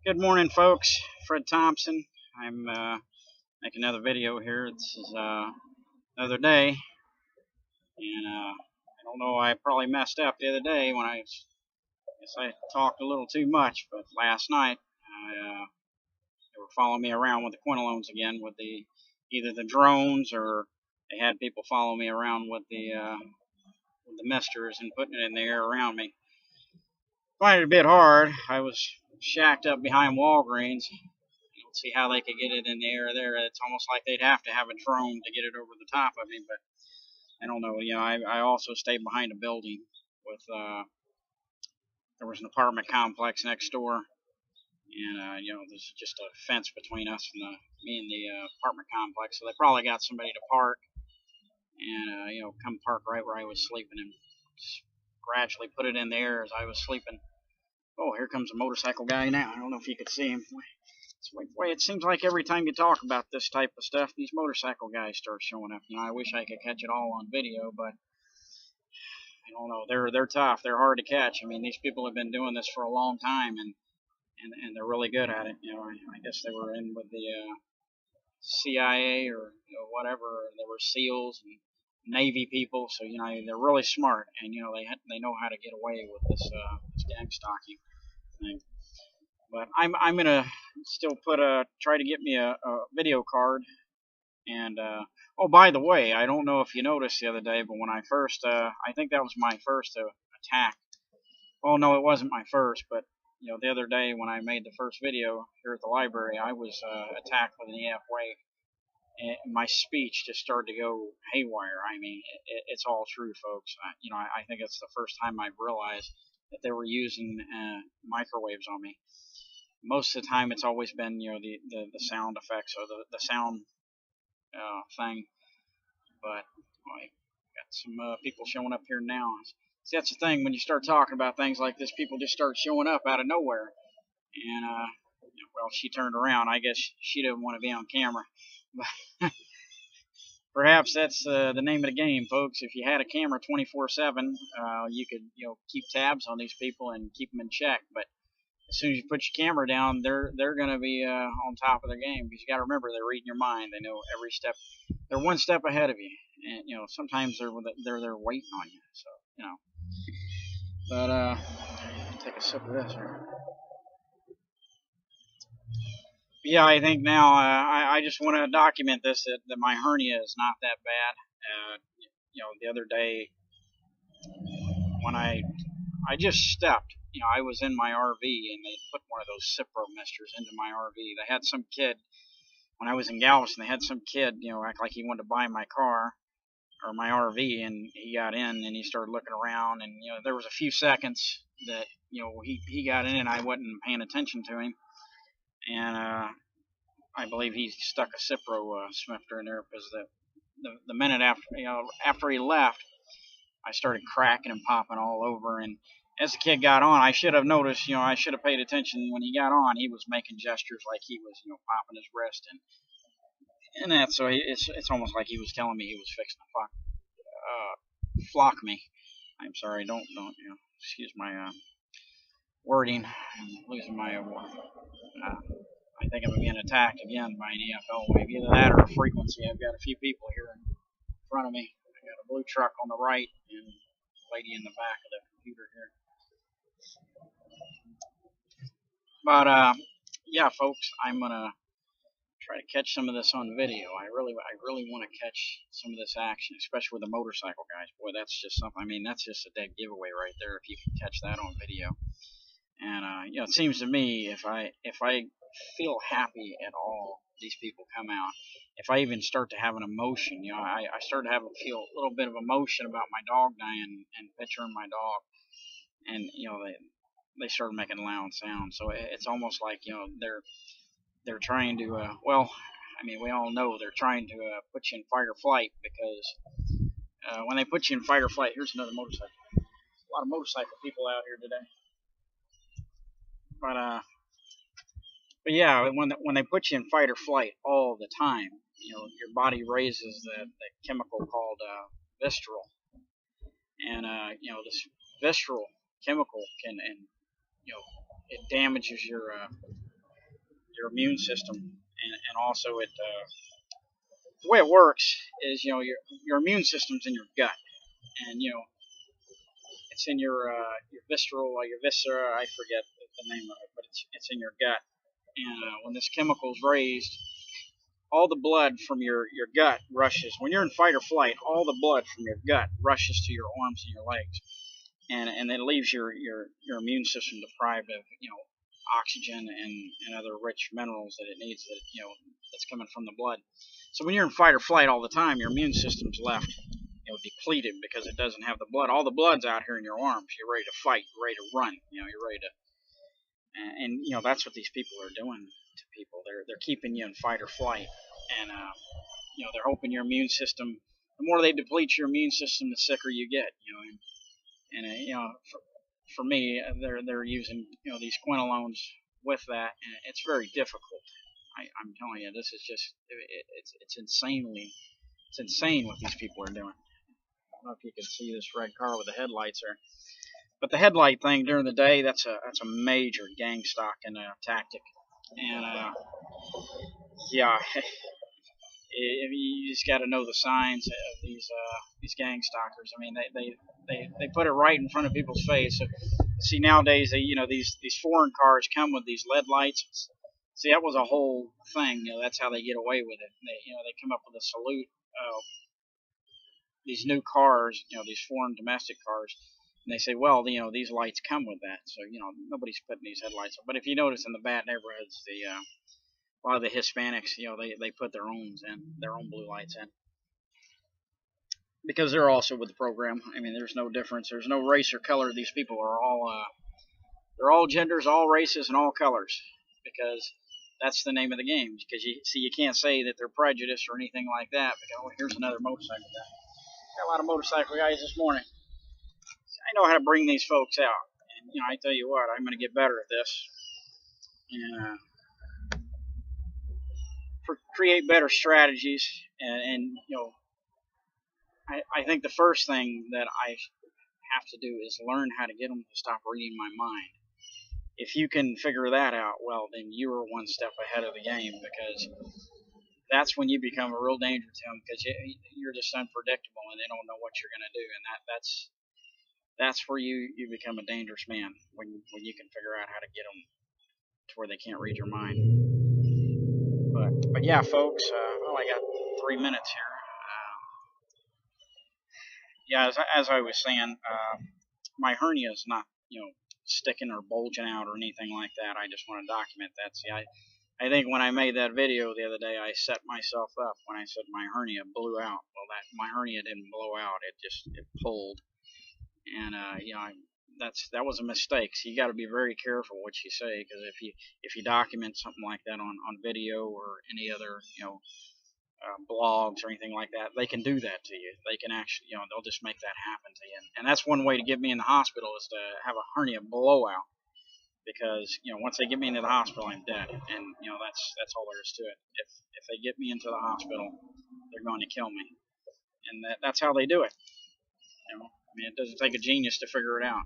Good morning, folks. Fred Thompson. I'm making another video here. This is another day, and I don't know. I probably messed up the other day when I guess I talked a little too much. But last night, they were following me around with the Quinolones again, with the either the drones or they had people follow me around with the misters and putting it in the air around me. Find it a bit hard. I was shacked up behind Walgreens. See how they could get it in the air there. It's almost like they'd have to have a drone to get it over the top of me, but I don't know. I also stayed behind a building with there was an apartment complex next door, and there's just a fence between us and me and the apartment complex. So they probably got somebody to park and come park right where I was sleeping and gradually put it in the air as I was sleeping. Oh, here comes a motorcycle guy now. I don't know if you could see him. It seems like every time you talk about this type of stuff, these motorcycle guys start showing up. I wish I could catch it all on video, but I don't know. They're tough. They're hard to catch. I mean, these people have been doing this for a long time, and they're really good at it. I guess they were in with the CIA or whatever. They were SEALs and Navy people, so they're really smart, and they know how to get away with this gang stalking thing. But I'm gonna still try to get me a video card. And oh, by the way, I don't know if you noticed the other day, but when I first, I think that was my first attack. Oh no, it wasn't my first, but the other day when I made the first video here at the library, I was attacked with an EF wave, and my speech just started to go haywire. I mean, it's all true, folks. I think it's the first time I've realized that they were using microwaves on me. Most of the time, it's always been the sound effects or the sound thing. But I got some people showing up here now. See, that's the thing when you start talking about things like this, people just start showing up out of nowhere. And well, she turned around. I guess she didn't want to be on camera. But perhaps that's the name of the game, folks. If you had a camera 24/7, you could keep tabs on these people and keep them in check. But as soon as you put your camera down, they're going to be on top of their game, because you got to remember they're reading your mind. They know every step. They're one step ahead of you, and sometimes they're there waiting on you. So but take a sip of this here. Yeah, I think now I just want to document this that my hernia is not that bad. The other day when I just stepped. I was in my RV and they put one of those Cipro misters into my RV. They had some kid when I was in Galveston. They had some kid, act like he wanted to buy my car or my RV, and he got in and he started looking around, and there was a few seconds that he got in and I wasn't paying attention to him, and I believe he stuck a Cipro snifter in there, because the minute after he left, I started cracking and popping all over. And as the kid got on, I should have noticed, I should have paid attention. When he got on, he was making gestures like he was, popping his wrist and that. So it's almost like he was telling me he was fixing to flock me. I'm sorry, don't excuse my wording. I'm losing my. I think I'm being attacked again by an EFL wave. Either that or a frequency. I've got a few people here in front of me. I got a blue truck on the right and a lady in the back of the computer here. But yeah, folks, I'm gonna try to catch some of this on video. I really want to catch some of this action, especially with the motorcycle guys. Boy, that's just something. I mean, that's just a dead giveaway right there if you can catch that on video. And it seems to me if I feel happy at all, these people come out. If I even start to have an emotion, I start to feel a little bit of emotion about my dog dying and picturing my dog, and they start making loud sounds. So it's almost like they're trying to well, I mean, we all know they're trying to put you in fight or flight, because when they put you in fight or flight, here's another motorcycle. A lot of motorcycle people out here today. But yeah, when they put you in fight or flight all the time, your body raises the chemical called visceral, and this visceral chemical can, and it damages your your immune system, and also the way it works is, your immune system's in your gut, and it's in your visceral, your viscera. I forget the name of it, but it's in your gut. And when this chemical is raised, all the blood from your gut rushes. When you're in fight or flight, all the blood from your gut rushes to your arms and your legs, and it leaves your immune system deprived of oxygen and other rich minerals that it needs, that's coming from the blood. So when you're in fight or flight all the time, your immune system's left depleted because it doesn't have the blood. All the blood's out here in your arms. You're ready to fight. You're ready to run. You're ready to. And that's what these people are doing to people. They're keeping you in fight or flight, and they're hoping your immune system. The more they deplete your immune system, the sicker you get. For me, they're using these quinolones with that, and it's very difficult. I'm telling you, this is just it's insane what these people are doing. I don't know if you can see this red car with the headlights there, but the headlight thing during the day, that's a major gang stalking tactic, and yeah, you just got to know the signs of these gang stalkers. I mean, they put it right in front of people's face. So, see, nowadays these foreign cars come with these LED lights. See, that was a whole thing. That's how they get away with it. They come up with a salute. These new cars, these foreign domestic cars, and they say, well, these lights come with that, so nobody's putting these headlights on. But if you notice in the bad neighborhoods, a lot of the Hispanics, they put their own blue lights in, because they're also with the program. I mean, there's no difference. There's no race or color. These people are they're all genders, all races, and all colors, because that's the name of the game. Because you can't say that they're prejudiced or anything like that. Because here's another motorcycle guy. Got a lot of motorcycle guys this morning. I know how to bring these folks out, and I tell you what, I'm going to get better at this, and create better strategies. And I think the first thing that I have to do is learn how to get them to stop reading my mind. If you can figure that out, well, then you are one step ahead of the game, because that's when you become a real danger to them, because you're just unpredictable and they don't know what you're going to do, and that's where you become a dangerous man, when you can figure out how to get them to where they can't read your mind. But yeah, folks, I got 3 minutes here. Yeah, as I was saying, my hernia is not sticking or bulging out or anything like that. I just want to document that. See, I think when I made that video the other day, I set myself up when I said my hernia blew out. Well, my hernia didn't blow out. It pulled, and that was a mistake. So you got to be very careful what you say, because if you document something like that on video or any other blogs or anything like that, they can do that to you. They can actually they'll just make that happen to you, and that's one way to get me in the hospital, is to have a hernia blowout. Because once they get me into the hospital, I'm dead, and that's all there is to it. If they get me into the hospital, they're going to kill me, and that's how they do it. I mean, it doesn't take a genius to figure it out.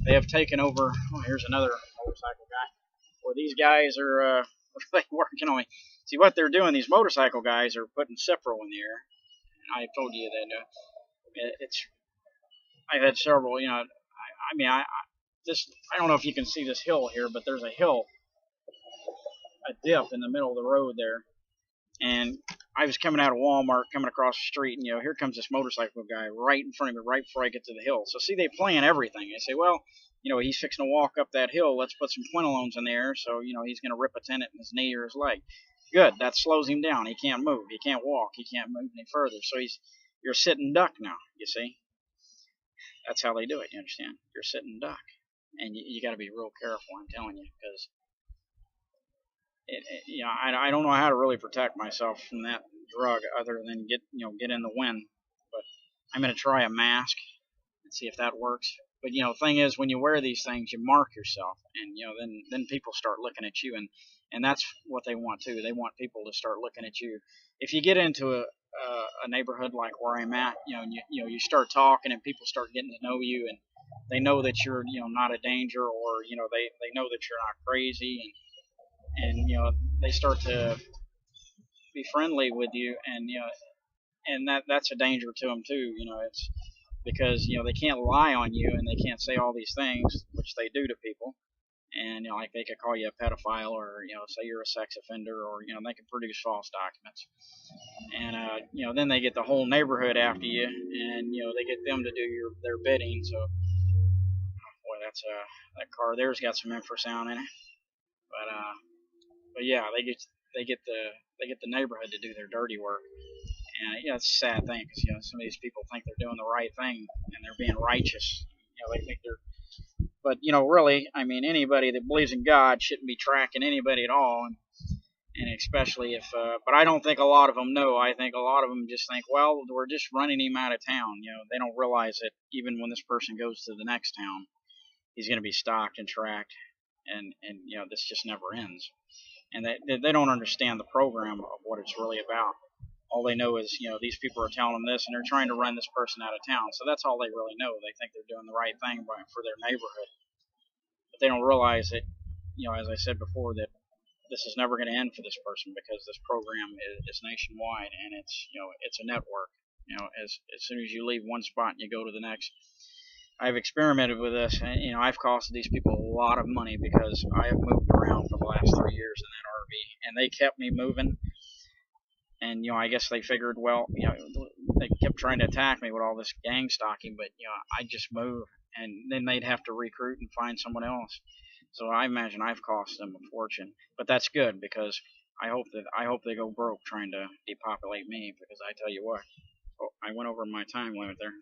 They have taken over. Oh, here's another motorcycle guy. Well, these guys are really working on me. See what they're doing? These motorcycle guys are putting Cipro in the air. And I told you that I've had several. I don't know if you can see this hill here, but there's a dip in the middle of the road there. And I was coming out of Walmart, coming across the street, and here comes this motorcycle guy right in front of me, right before I get to the hill. So see, they plan everything. They say, well, he's fixing to walk up that hill. Let's put some quinolones in there, so he's going to rip a tendon in his knee or his leg. Good, that slows him down. He can't move. He can't walk. He can't move any further. So you're sitting duck now. You see, that's how they do it. You understand? You're sitting duck. And you got to be real careful, I'm telling you, because I don't know how to really protect myself from that drug other than get in the wind. But I'm going to try a mask and see if that works. But the thing is, when you wear these things, you mark yourself, and then people start looking at you, and that's what they want too. They want people to start looking at you. If you get into a neighborhood like where I'm at, you start talking, and people start getting to know you, and they know that you're not a danger, or they know that you're not crazy, and they start to be friendly with you, and and that's a danger to them too. It's because they can't lie on you, and they can't say all these things which they do to people. And like they could call you a pedophile, or say you're a sex offender, or they can produce false documents. And then they get the whole neighborhood after you, and they get them to do their bidding. So boy, that car there's got some infrasound in it. But yeah, they get the neighborhood to do their dirty work. And it's a sad thing, because some of these people think they're doing the right thing, and they're being righteous. They think they're, but really, I mean, anybody that believes in God shouldn't be tracking anybody at all, and especially if. But I don't think a lot of them know. I think a lot of them just think, well, we're just running him out of town. They don't realize that even when this person goes to the next town, he's going to be stalked and tracked, and this just never ends. And they don't understand the program of what it's really about. All they know is, these people are telling them this, and they're trying to run this person out of town. So that's all they really know. They think they're doing the right thing for their neighborhood, but they don't realize that, as I said before, that this is never going to end for this person, because this program is nationwide, and it's a network. As soon as you leave one spot and you go to the next. I've experimented with this, and I've costed these people a lot of money, because I have moved around for the last 3 years in that RV, and they kept me moving. And I guess they figured, well, they kept trying to attack me with all this gang stalking, but I just move, and then they'd have to recruit and find someone else. So I imagine I've cost them a fortune, but that's good, because I hope they go broke trying to depopulate me, because I tell you what, I went over my time limit there.